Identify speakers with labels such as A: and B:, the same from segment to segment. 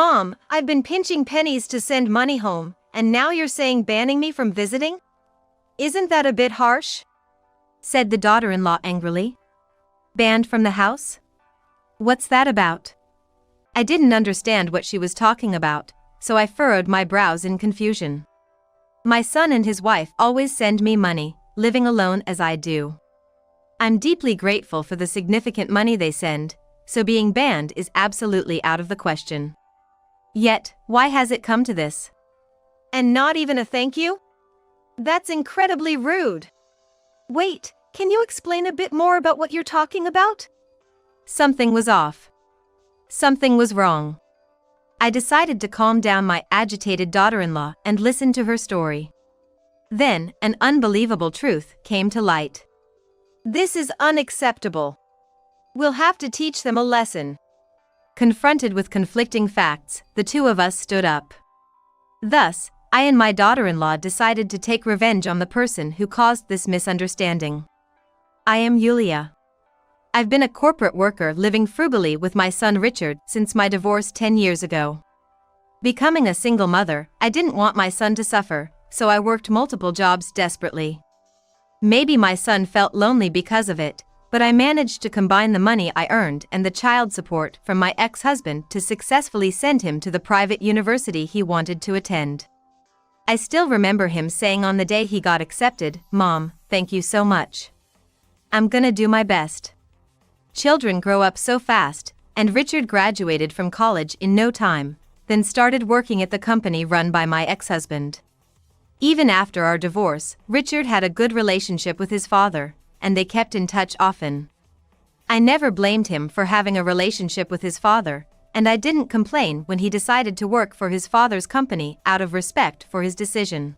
A: Mom, I've been pinching pennies to send money home, and now you're saying banning me from visiting? Isn't that a bit harsh? Said the daughter-in-law angrily. Banned from the house? What's that about? I didn't understand what she was talking about, so I furrowed my brows in confusion. My son and his wife always send me money, living alone as I do. I'm deeply grateful for the significant money they send, so being banned is absolutely out of the question. Yet, why has it come to this? And not even a thank you? That's incredibly rude. Wait, can you explain a bit more about what you're talking about? Something was off. Something was wrong. I decided to calm down my agitated daughter-in-law and listen to her story. Then, an unbelievable truth came to light. This is unacceptable. We'll have to teach them a lesson. Confronted with conflicting facts, the two of us stood up. Thus, I and my daughter-in-law decided to take revenge on the person who caused this misunderstanding. I am Yulia. I've been a corporate worker living frugally with my son Richard since my divorce 10 years ago. Becoming a single mother, I didn't want my son to suffer, so I worked multiple jobs desperately. Maybe my son felt lonely because of it, but I managed to combine the money I earned and the child support from my ex-husband to successfully send him to the private university he wanted to attend. I still remember him saying on the day he got accepted, "Mom, thank you so much. I'm gonna do my best." Children grow up so fast, and Richard graduated from college in no time, then started working at the company run by my ex-husband. Even after our divorce, Richard had a good relationship with his father, and they kept in touch often. I never blamed him for having a relationship with his father, and I didn't complain when he decided to work for his father's company out of respect for his decision.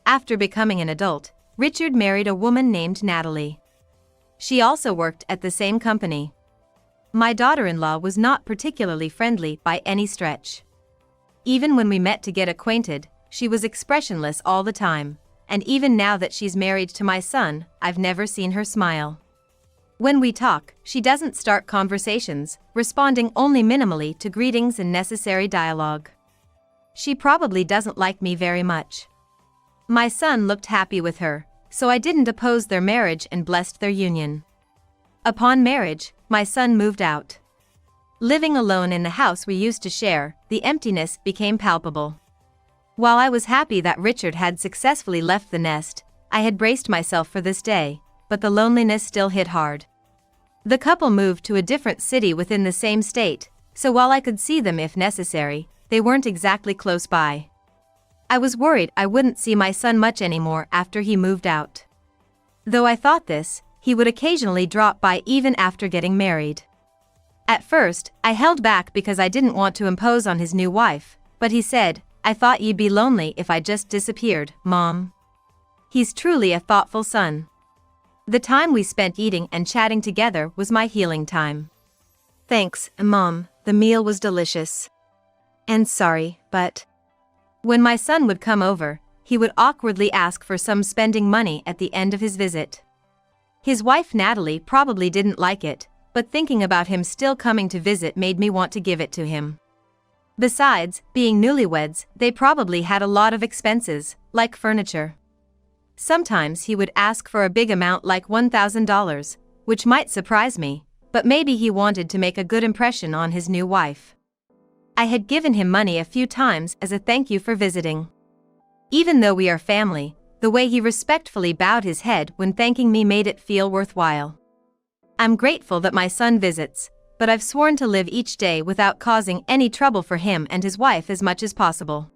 A: After becoming an adult, Richard married a woman named Natalie. She also worked at the same company. My daughter-in-law was not particularly friendly by any stretch. Even when we met to get acquainted, she was expressionless all the time, and even now that she's married to my son, I've never seen her smile. When we talk, she doesn't start conversations, responding only minimally to greetings and necessary dialogue. She probably doesn't like me very much. My son looked happy with her, so I didn't oppose their marriage and blessed their union. Upon marriage, my son moved out. Living alone in the house we used to share, the emptiness became palpable. While I was happy that Richard had successfully left the nest, I had braced myself for this day, but the loneliness still hit hard. The couple moved to a different city within the same state, so while I could see them if necessary, they weren't exactly close by. I was worried I wouldn't see my son much anymore after he moved out. Though I thought this, he would occasionally drop by even after getting married. At first, I held back because I didn't want to impose on his new wife, but he said, "I thought you'd be lonely if I just disappeared, Mom." He's truly a thoughtful son. The time we spent eating and chatting together was my healing time. "Thanks, Mom, the meal was delicious. And sorry, but..." When my son would come over, he would awkwardly ask for some spending money at the end of his visit. His wife Natalie probably didn't like it, but thinking about him still coming to visit made me want to give it to him. Besides, being newlyweds, they probably had a lot of expenses, like furniture. Sometimes he would ask for a big amount like $1,000, which might surprise me, but maybe he wanted to make a good impression on his new wife. I had given him money a few times as a thank you for visiting. Even though we are family, the way he respectfully bowed his head when thanking me made it feel worthwhile. I'm grateful that my son visits, but I've sworn to live each day without causing any trouble for him and his wife as much as possible.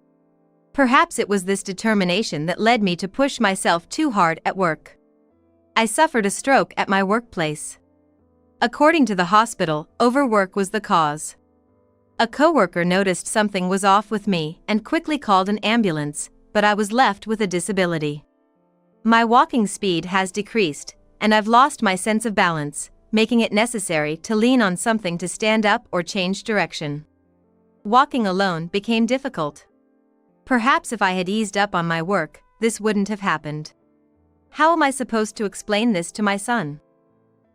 A: Perhaps it was this determination that led me to push myself too hard at work. I suffered a stroke at my workplace. According to the hospital, overwork was the cause. A coworker noticed something was off with me and quickly called an ambulance, but I was left with a disability. My walking speed has decreased, and I've lost my sense of balance, making it necessary to lean on something to stand up or change direction. Walking alone became difficult. Perhaps if I had eased up on my work, this wouldn't have happened. How am I supposed to explain this to my son?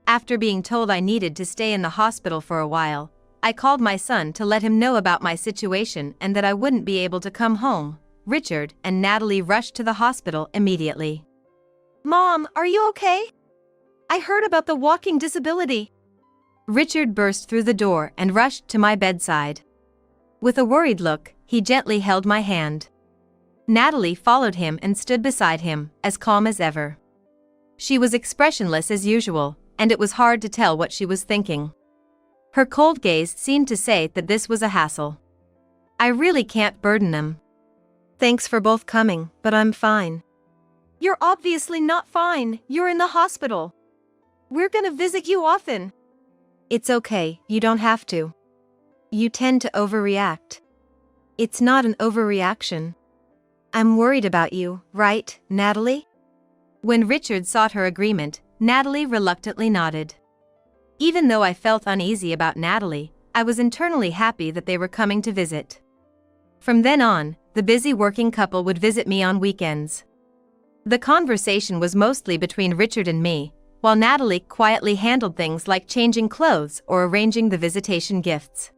A: After being told I needed to stay in the hospital for a while, I called my son to let him know about my situation and that I wouldn't be able to come home. Richard and Natalie rushed to the hospital immediately. "Mom, are you okay? I heard about the walking disability." Richard burst through the door and rushed to my bedside. With a worried look, he gently held my hand. Natalie followed him and stood beside him, as calm as ever. She was expressionless as usual, and it was hard to tell what she was thinking. Her cold gaze seemed to say that this was a hassle. "I really can't burden them. Thanks for both coming, but I'm fine." "You're obviously not fine. You're in the hospital. We're gonna visit you often." "It's okay, you don't have to. You tend to overreact." "It's not an overreaction. I'm worried about you, right, Natalie?" When Richard sought her agreement, Natalie reluctantly nodded. Even though I felt uneasy about Natalie, I was internally happy that they were coming to visit. From then on, the busy working couple would visit me on weekends. The conversation was mostly between Richard and me, while Natalie quietly handled things like changing clothes or arranging the visitation gifts.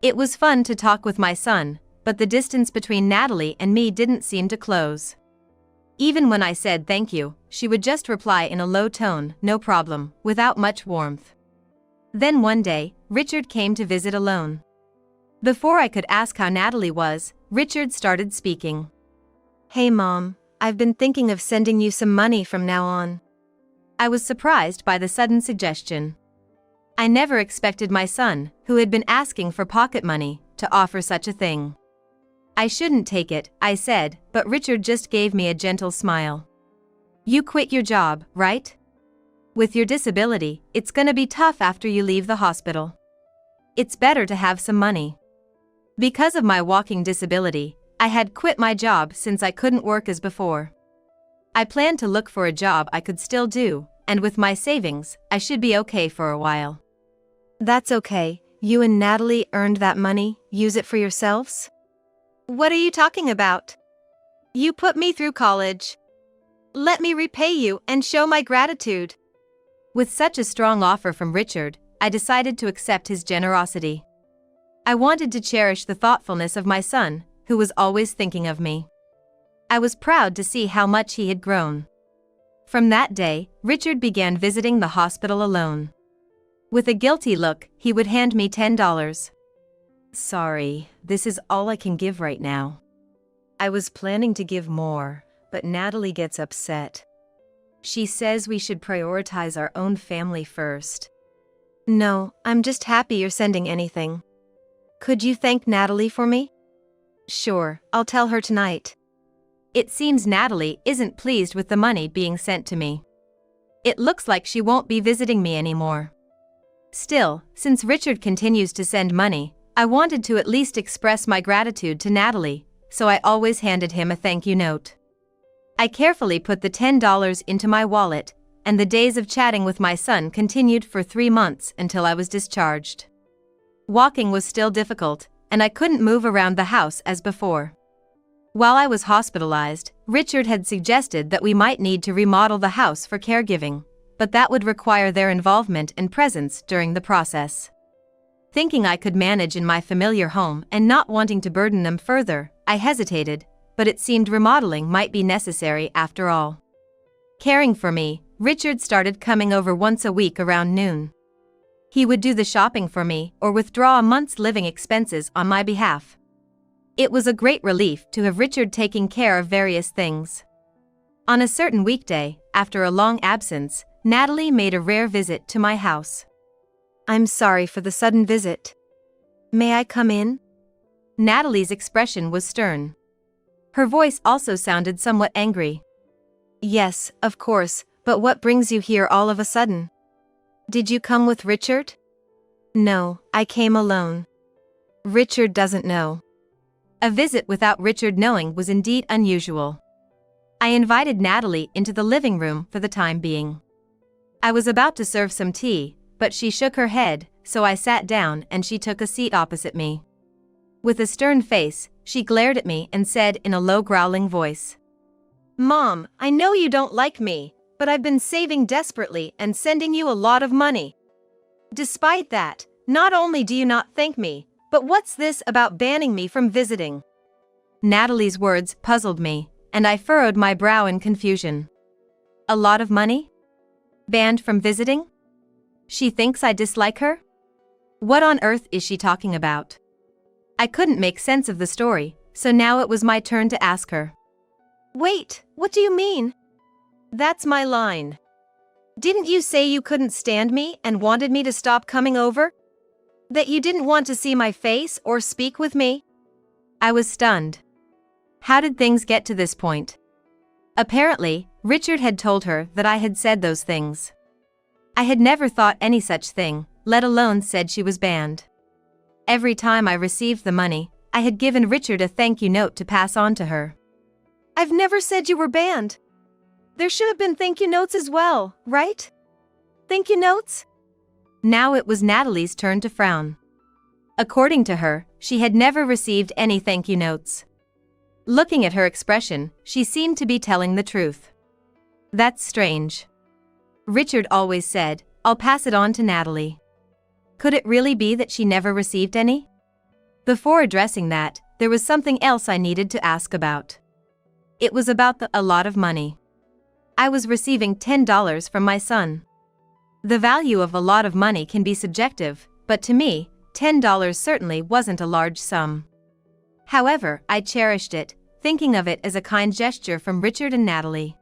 A: It was fun to talk with my son, but the distance between Natalie and me didn't seem to close. Even when I said thank you, she would just reply in a low tone, "No problem," without much warmth. Then one day, Richard came to visit alone. Before I could ask how Natalie was, Richard started speaking. "Hey Mom, I've been thinking of sending you some money from now on." I was surprised by the sudden suggestion. I never expected my son, who had been asking for pocket money, to offer such a thing. "I shouldn't take it," I said, but Richard just gave me a gentle smile. "You quit your job, right? With your disability, it's gonna be tough after you leave the hospital. It's better to have some money." Because of my walking disability, I had quit my job since I couldn't work as before. I planned to look for a job I could still do, and with my savings, I should be okay for a while. "That's okay, you and Natalie earned that money, use it for yourselves?" "What are you talking about? You put me through college. Let me repay you and show my gratitude." With such a strong offer from Richard, I decided to accept his generosity. I wanted to cherish the thoughtfulness of my son, who was always thinking of me. I was proud to see how much he had grown. From that day, Richard began visiting the hospital alone. With a guilty look, he would hand me $10. "Sorry, this is all I can give right now. I was planning to give more, but Natalie gets upset. She says we should prioritize our own family first." "No, I'm just happy you're sending anything. Could you thank Natalie for me?" "Sure, I'll tell her tonight." It seems Natalie isn't pleased with the money being sent to me. It looks like she won't be visiting me anymore. Still, since Richard continues to send money, I wanted to at least express my gratitude to Natalie, so I always handed him a thank you note. I carefully put the $10 into my wallet, and the days of chatting with my son continued for 3 months until I was discharged. Walking was still difficult, and I couldn't move around the house as before. While I was hospitalized, Richard had suggested that we might need to remodel the house for caregiving, but that would require their involvement and presence during the process. Thinking I could manage in my familiar home and not wanting to burden them further, I hesitated, but it seemed remodeling might be necessary after all. Caring for me, Richard started coming over once a week around noon. He would do the shopping for me or withdraw a month's living expenses on my behalf. It was a great relief to have Richard taking care of various things. On a certain weekday, after a long absence, Natalie made a rare visit to my house. "I'm sorry for the sudden visit. May I come in?" Natalie's expression was stern. Her voice also sounded somewhat angry. "Yes, of course, but what brings you here all of a sudden? Did you come with Richard?" "No, I came alone. Richard doesn't know." A visit without Richard knowing was indeed unusual. I invited Natalie into the living room for the time being. I was about to serve some tea, but she shook her head, so I sat down and she took a seat opposite me. With a stern face, she glared at me and said in a low growling voice, "Mom, I know you don't like me, but I've been saving desperately and sending you a lot of money. Despite that, not only do you not thank me, but what's this about banning me from visiting?" Natalie's words puzzled me, and I furrowed my brow in confusion. A lot of money? Banned from visiting? She thinks I dislike her? What on earth is she talking about? I couldn't make sense of the story, so now it was my turn to ask her. "Wait, what do you mean?" "That's my line. Didn't you say you couldn't stand me and wanted me to stop coming over? That you didn't want to see my face or speak with me?" I was stunned. How did things get to this point? Apparently, Richard had told her that I had said those things. I had never thought any such thing, let alone said she was banned. Every time I received the money, I had given Richard a thank you note to pass on to her. "I've never said you were banned. There should have been thank you notes as well, right? Thank you notes?" Now it was Natalie's turn to frown. According to her, she had never received any thank you notes. Looking at her expression, she seemed to be telling the truth. That's strange. Richard always said, "I'll pass it on to Natalie." Could it really be that she never received any? Before addressing that, there was something else I needed to ask about. It was about a lot of money. I was receiving $10 from my son. The value of a lot of money can be subjective, but to me, $10 certainly wasn't a large sum. However, I cherished it, thinking of it as a kind gesture from Richard and Natalie.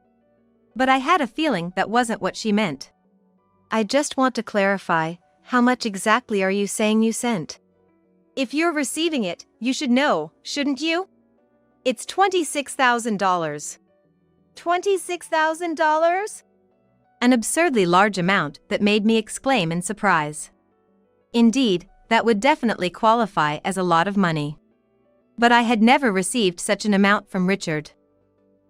A: But I had a feeling that wasn't what she meant. "I just want to clarify, how much exactly are you saying you sent? If you're receiving it, you should know, shouldn't you? It's $26,000. $26,000? An absurdly large amount that made me exclaim in surprise. Indeed, that would definitely qualify as a lot of money. But I had never received such an amount from Richard.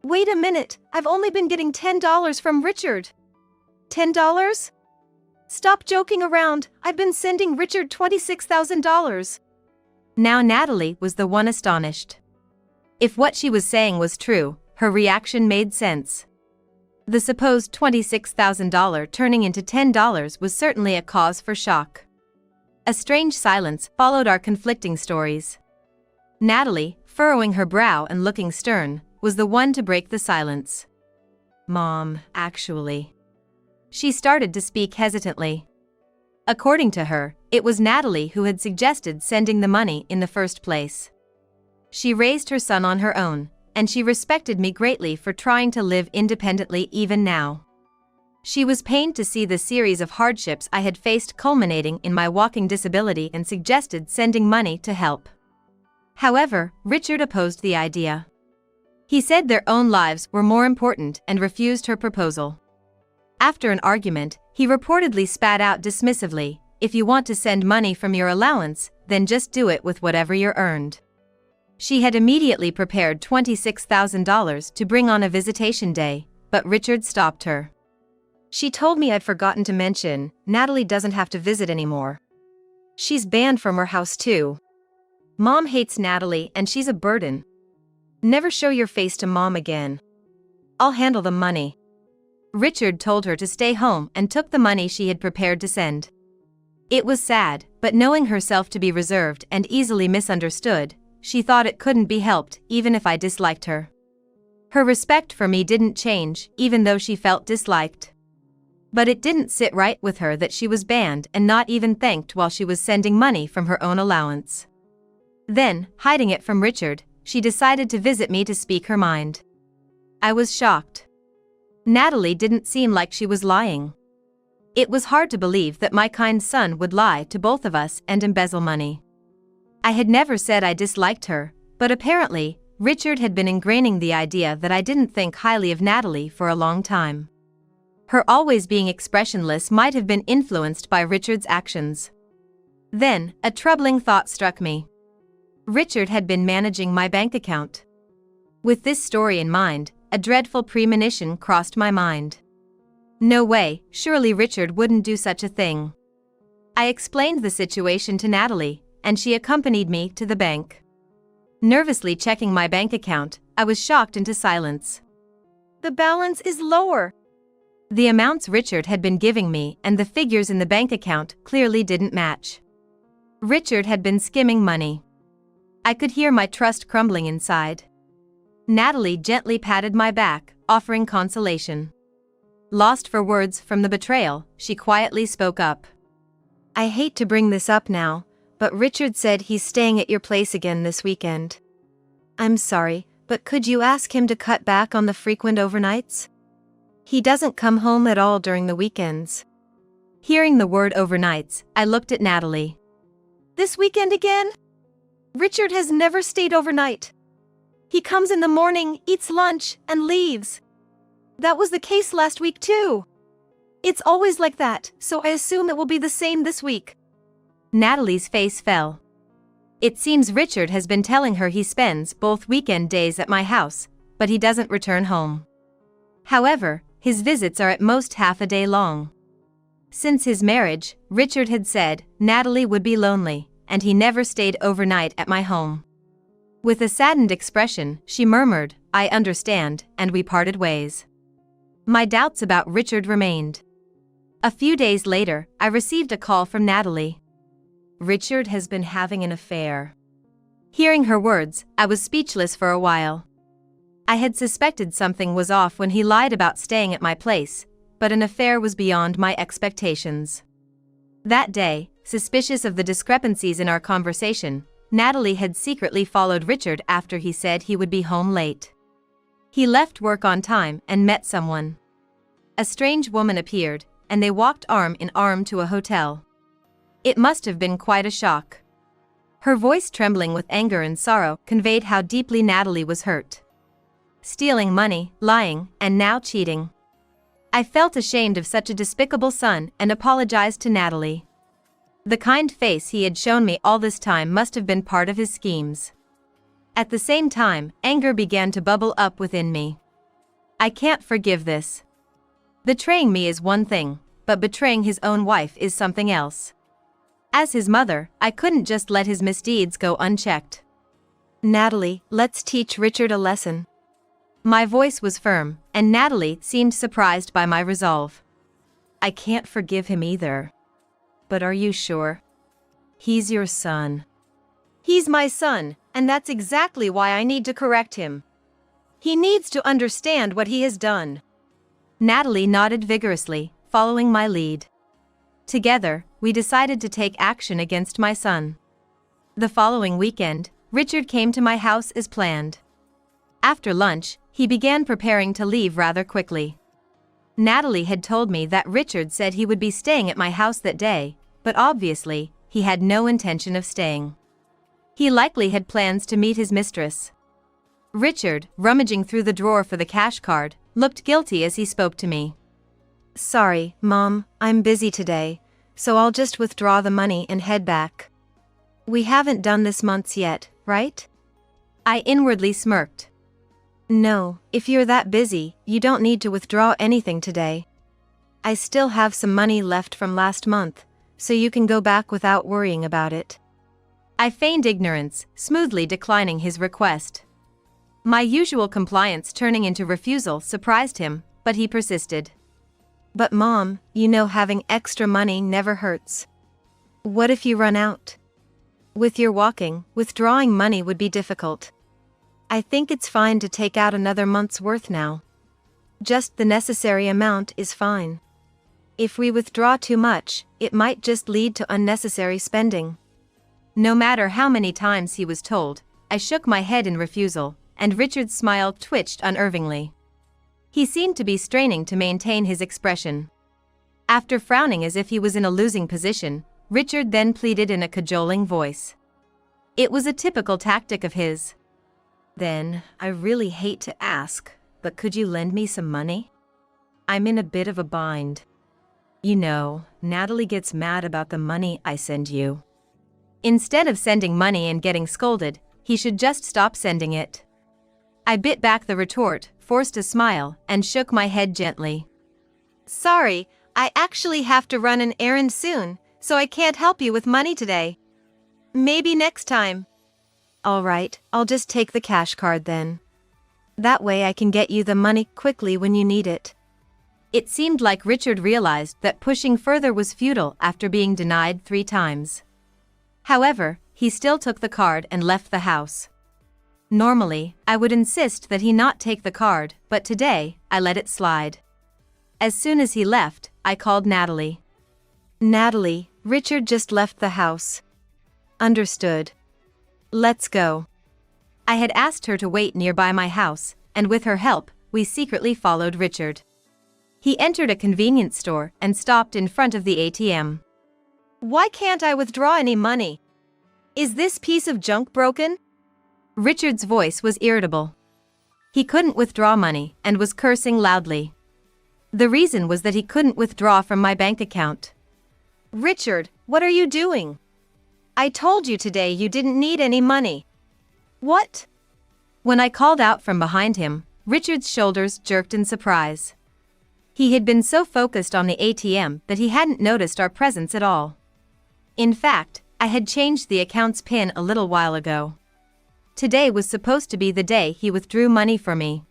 A: "Wait a minute, I've only been getting $10 from Richard." $10? Stop joking around, I've been sending Richard $26,000. Now Natalie was the one astonished. If what she was saying was true, her reaction made sense. The supposed $26,000 turning into $10 was certainly a cause for shock. A strange silence followed our conflicting stories. Natalie, furrowing her brow and looking stern, was the one to break the silence. "Mom, actually." She started to speak hesitantly. According to her, it was Natalie who had suggested sending the money in the first place. She raised her son on her own, and she respected me greatly for trying to live independently even now. She was pained to see the series of hardships I had faced culminating in my walking disability and suggested sending money to help. However, Richard opposed the idea. He said their own lives were more important and refused her proposal. After an argument, he reportedly spat out dismissively, "If you want to send money from your allowance, then just do it with whatever you're earned." She had immediately prepared $26,000 to bring on a visitation day, but Richard stopped her. "She told me I'd forgotten to mention, Natalie doesn't have to visit anymore. She's banned from her house too. Mom hates Natalie and she's a burden. Never show your face to Mom again. I'll handle the money." Richard told her to stay home and took the money she had prepared to send. It was sad, but knowing herself to be reserved and easily misunderstood, she thought it couldn't be helped even if I disliked her. Her respect for me didn't change, even though she felt disliked. But it didn't sit right with her that she was banned and not even thanked while she was sending money from her own allowance. Then, hiding it from Richard, she decided to visit me to speak her mind. I was shocked. Natalie didn't seem like she was lying. It was hard to believe that my kind son would lie to both of us and embezzle money. I had never said I disliked her, but apparently, Richard had been ingraining the idea that I didn't think highly of Natalie for a long time. Her always being expressionless might have been influenced by Richard's actions. Then, a troubling thought struck me. Richard had been managing my bank account. With this story in mind, a dreadful premonition crossed my mind. No way, surely Richard wouldn't do such a thing. I explained the situation to Natalie, and she accompanied me to the bank. Nervously checking my bank account, I was shocked into silence. "The balance is lower. The amounts Richard had been giving me and the figures in the bank account clearly didn't match. Richard had been skimming money. I could hear my trust crumbling inside. Natalie gently patted my back, offering consolation. Lost for words from the betrayal, she quietly spoke up.
B: I hate to bring this up now, but Richard said he's staying at your place again this weekend. I'm sorry, but could you ask him to cut back on the frequent overnights? He doesn't come home at all during the weekends.
A: Hearing the word overnights, I looked at Natalie.
B: This weekend again? Richard has never stayed overnight. He comes in the morning, eats lunch, and leaves. That was the case last week too. It's always like that, so I assume it will be the same this week.
A: Natalie's face fell. It seems Richard has been telling her he spends both weekend days at my house, but he doesn't return home. However, his visits are at most half a day long. Since his marriage, Richard had said Natalie would be lonely, and he never stayed overnight at my home. With a saddened expression, she murmured, "I understand," and we parted ways. My doubts about Richard remained. A few days later, I received a call from Natalie. Richard has been having an affair. Hearing her words, I was speechless for a while. I had suspected something was off when he lied about staying at my place, but an affair was beyond my expectations. That day, suspicious of the discrepancies in our conversation, Natalie had secretly followed Richard after he said he would be home late. He left work on time and met someone. A strange woman appeared, and they walked arm in arm to a hotel. It must have been quite a shock. Her voice, trembling with anger and sorrow, conveyed how deeply Natalie was hurt. Stealing money, lying, and now cheating. I felt ashamed of such a despicable son and apologized to Natalie. The kind face he had shown me all this time must have been part of his schemes. At the same time, anger began to bubble up within me. I can't forgive this. Betraying me is one thing, but betraying his own wife is something else. As his mother, I couldn't just let his misdeeds go unchecked.
B: Natalie, let's teach Richard a lesson.
A: My voice was firm, and Natalie seemed surprised by my resolve.
B: I can't forgive him either. But are you sure? He's your son. He's my son, and that's exactly why I need to correct him. He needs to understand what he has done.
A: Natalie nodded vigorously, following my lead. Together, we decided to take action against my son. The following weekend, Richard came to my house as planned. After lunch, he began preparing to leave rather quickly. Natalie had told me that Richard said he would be staying at my house that day, but obviously, he had no intention of staying. He likely had plans to meet his mistress. Richard, rummaging through the drawer for the cash card, looked guilty as he spoke to me.
B: Sorry, Mom, I'm busy today, so I'll just withdraw the money and head back. We haven't done this month's yet, right?
A: I inwardly smirked.
B: No, if you're that busy, you don't need to withdraw anything today. I still have some money left from last month, so you can go back without worrying about it.
A: I feigned ignorance, smoothly declining his request. My usual compliance turning into refusal surprised him, but he persisted.
B: But Mom, you know having extra money never hurts. What if you run out? With your walking, withdrawing money would be difficult. I think it's fine to take out another month's worth now. Just the necessary amount is fine. If we withdraw too much, it might just lead to unnecessary spending.
A: No matter how many times he was told, I shook my head in refusal, and Richard's smile twitched unnervingly. He seemed to be straining to maintain his expression. After frowning as if he was in a losing position, Richard then pleaded in a cajoling voice. It was a typical tactic of his.
B: Then, I really hate to ask, but could you lend me some money? I'm in a bit of a bind. You know, Natalie gets mad about the money I send you.
A: Instead of sending money and getting scolded, he should just stop sending it. I bit back the retort, forced a smile, and shook my head gently.
B: Sorry, I actually have to run an errand soon, so I can't help you with money today. Maybe next time. All right, I'll just take the cash card then. That way I can get you the money quickly when you need it.
A: It seemed like Richard realized that pushing further was futile after being denied 3 times. However, he still took the card and left the house. Normally, I would insist that he not take the card, but today, I let it slide. As soon as he left, I called Natalie.
B: Natalie, Richard just left the house. Understood. Let's go.
A: I had asked her to wait nearby my house, and with her help, we secretly followed Richard. He entered a convenience store and stopped in front of the ATM.
B: Why can't I withdraw any money? Is this piece of junk broken?
A: Richard's voice was irritable. He couldn't withdraw money and was cursing loudly. The reason was that he couldn't withdraw from my bank account.
B: Richard, what are you doing? I told you today you didn't need any money. What?
A: When I called out from behind him, Richard's shoulders jerked in surprise. He had been so focused on the ATM that he hadn't noticed our presence at all. In fact, I had changed the account's PIN a little while ago. Today was supposed to be the day he withdrew money for me.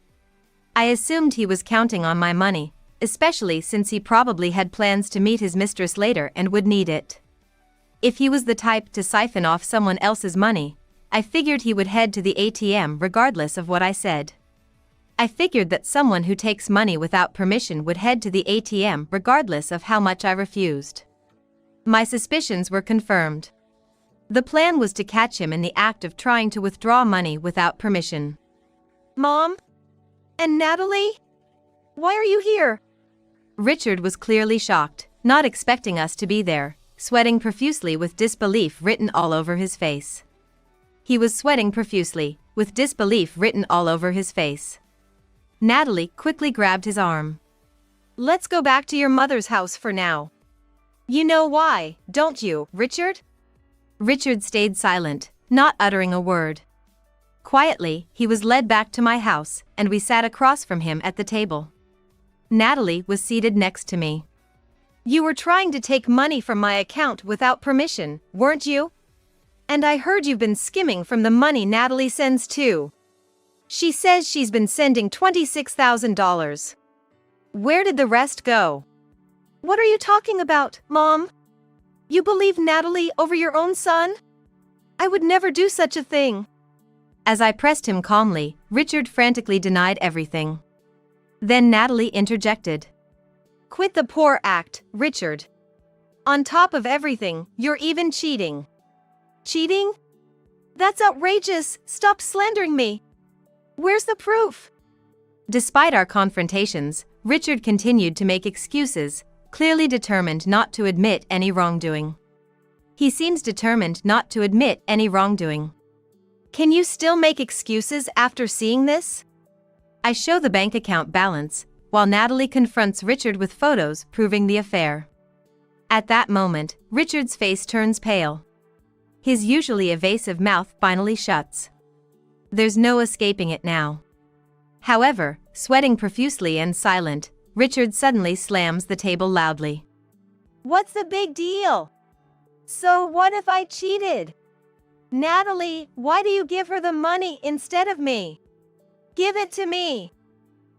A: I assumed he was counting on my money, especially since he probably had plans to meet his mistress later and would need it. If he was the type to siphon off someone else's money, I figured he would head to the ATM regardless of what I said. I figured that someone who takes money without permission would head to the ATM regardless of how much I refused. My suspicions were confirmed. The plan was to catch him in the act of trying to withdraw money without permission.
B: Mom? And Natalie? Why are you here?
A: Richard was clearly shocked, not expecting us to be there, sweating profusely with disbelief written all over his face. He was sweating profusely, with disbelief written all over his face. Natalie quickly grabbed his arm.
B: Let's go back to your mother's house for now. You know why, don't you, Richard?
A: Richard stayed silent, not uttering a word. Quietly, he was led back to my house, and we sat across from him at the table. Natalie was seated next to me.
B: You were trying to take money from my account without permission, weren't you? And I heard you've been skimming from the money Natalie sends too. She says she's been sending $26,000. Where did the rest go? What are you talking about, Mom? You believe Natalie over your own son? I would never do such a thing.
A: As I pressed him calmly, Richard frantically denied everything. Then Natalie interjected.
B: Quit the poor act, Richard. On top of everything, you're even cheating. Cheating? That's outrageous, stop slandering me. Where's the proof?
A: Despite our confrontations, Richard continued to make excuses, clearly determined not to admit any wrongdoing. He seems determined not to admit any wrongdoing.
B: Can you still make excuses after seeing this?
A: I show the bank account balance, while Natalie confronts Richard with photos proving the affair. At that moment, Richard's face turns pale. His usually evasive mouth finally shuts. There's no escaping it now. However, sweating profusely and silent, Richard suddenly slams the table loudly.
B: What's the big deal? So what if I cheated? Natalie, why do you give her the money instead of me? Give it to me.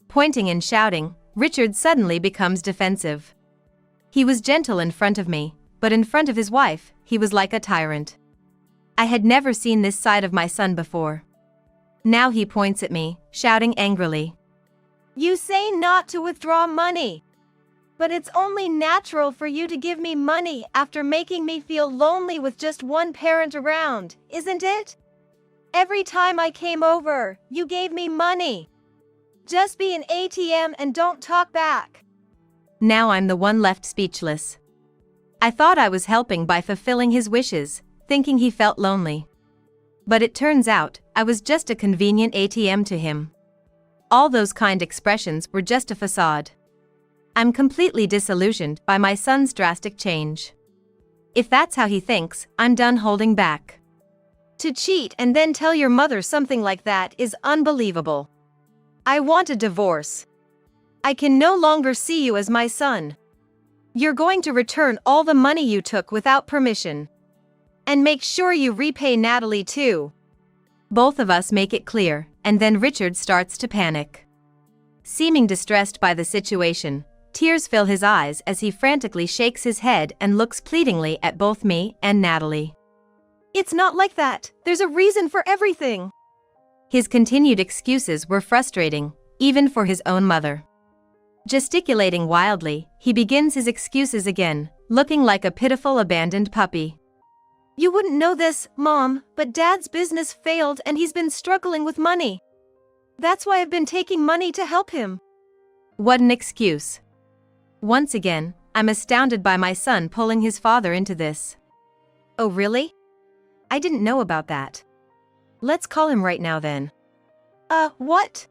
A: Pointing and shouting, Richard suddenly becomes defensive. He was gentle in front of me, but in front of his wife, he was like a tyrant. I had never seen this side of my son before. Now he points at me, shouting angrily.
B: You say not to withdraw money. But it's only natural for you to give me money after making me feel lonely with just one parent around, isn't it? Every time I came over, you gave me money. Just be an ATM and don't talk back.
A: Now I'm the one left speechless. I thought I was helping by fulfilling his wishes, thinking he felt lonely. But it turns out, I was just a convenient ATM to him. All those kind expressions were just a facade. I'm completely disillusioned by my son's drastic change. If that's how he thinks, I'm done holding back.
B: To cheat and then tell your mother something like that is unbelievable. I want a divorce. I can no longer see you as my son. You're going to return all the money you took without permission. And make sure you repay Natalie too.
A: Both of us make it clear, and then Richard starts to panic. Seeming distressed by the situation, Tears fill his eyes as he frantically shakes his head and looks pleadingly at both me and Natalie.
B: It's not like that. There's a reason for everything.
A: His continued excuses were frustrating, even for his own mother. Gesticulating wildly, he begins his excuses again, looking like a pitiful abandoned puppy.
B: You wouldn't know this, Mom, but Dad's business failed and he's been struggling with money. That's why I've been taking money to help him.
A: What an excuse. Once again, I'm astounded by my son pulling his father into this.
B: Oh really?
A: I didn't know about that. Let's call him right now then.
B: What?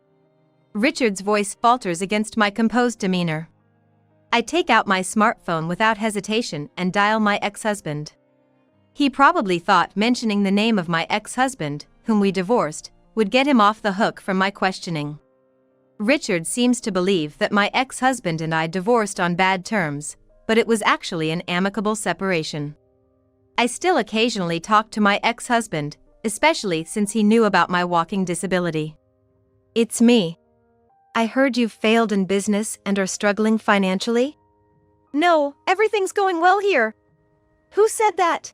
A: Richard's voice falters against my composed demeanor. I take out my smartphone without hesitation and dial my ex-husband. He probably thought mentioning the name of my ex-husband, whom we divorced, would get him off the hook from my questioning. Richard seems to believe that my ex-husband and I divorced on bad terms, but it was actually an amicable separation. I still occasionally talk to my ex-husband, especially since he knew about my walking disability.
B: It's me. I heard you failed in business and are struggling financially? No, everything's going well here. Who said that?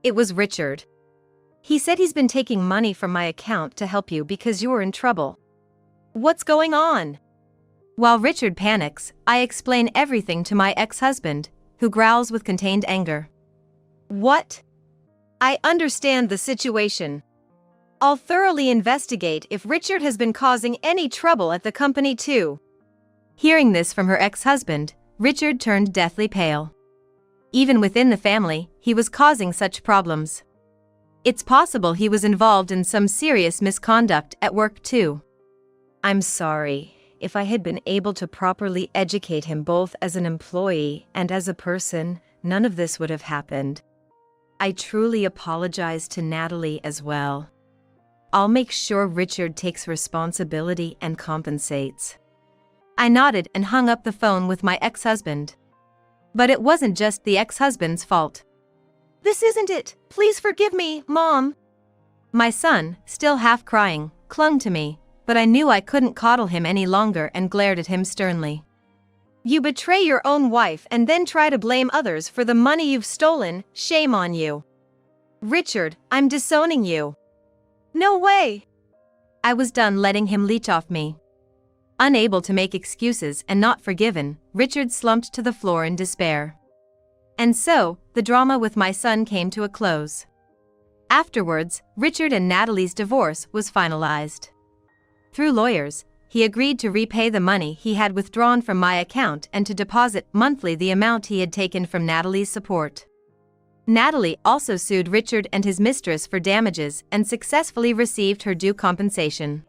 A: It was Richard. He said he's been taking money from my account to help you because you're in trouble.
B: What's going on?
A: While Richard panics, I explain everything to my ex-husband, who growls with contained anger.
B: What? I understand the situation. I'll thoroughly investigate if Richard has been causing any trouble at the company too.
A: Hearing this from her ex-husband, Richard turned deathly pale. Even within the family, he was causing such problems. It's possible he was involved in some serious misconduct at work too.
B: I'm sorry. If I had been able to properly educate him both as an employee and as a person, none of this would have happened. I truly apologize to Natalie as well. I'll make sure Richard takes responsibility and compensates.
A: I nodded and hung up the phone with my ex-husband. But it wasn't just the ex-husband's fault.
B: This isn't it. Please forgive me, Mom.
A: My son, still half crying, clung to me, but I knew I couldn't coddle him any longer and glared at him sternly.
B: You betray your own wife and then try to blame others for the money you've stolen. Shame on you. Richard, I'm disowning you. No way.
A: I was done letting him leech off me. Unable to make excuses and not forgiven, Richard slumped to the floor in despair. And so, the drama with my son came to a close. Afterwards, Richard and Natalie's divorce was finalized. Through lawyers, he agreed to repay the money he had withdrawn from my account and to deposit monthly the amount he had taken from Natalie's support. Natalie also sued Richard and his mistress for damages and successfully received her due compensation.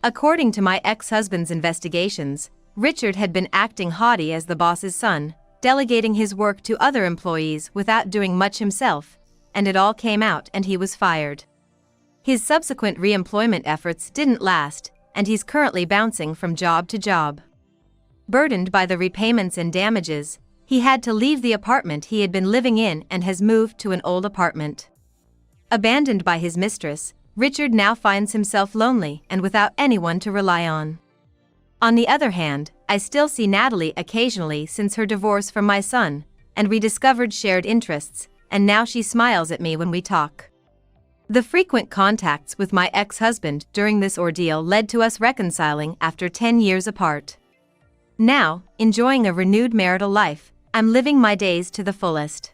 A: According to my ex-husband's investigations, Richard had been acting haughty as the boss's son, delegating his work to other employees without doing much himself, and it all came out and he was fired. His subsequent re-employment efforts didn't last, and he's currently bouncing from job to job. Burdened by the repayments and damages, he had to leave the apartment he had been living in and has moved to an old apartment. Abandoned by his mistress, Richard now finds himself lonely and without anyone to rely on. On the other hand, I still see Natalie occasionally since her divorce from my son, and we discovered shared interests, and now she smiles at me when we talk. The frequent contacts with my ex-husband during this ordeal led to us reconciling after 10 years apart. Now, enjoying a renewed marital life, I'm living my days to the fullest.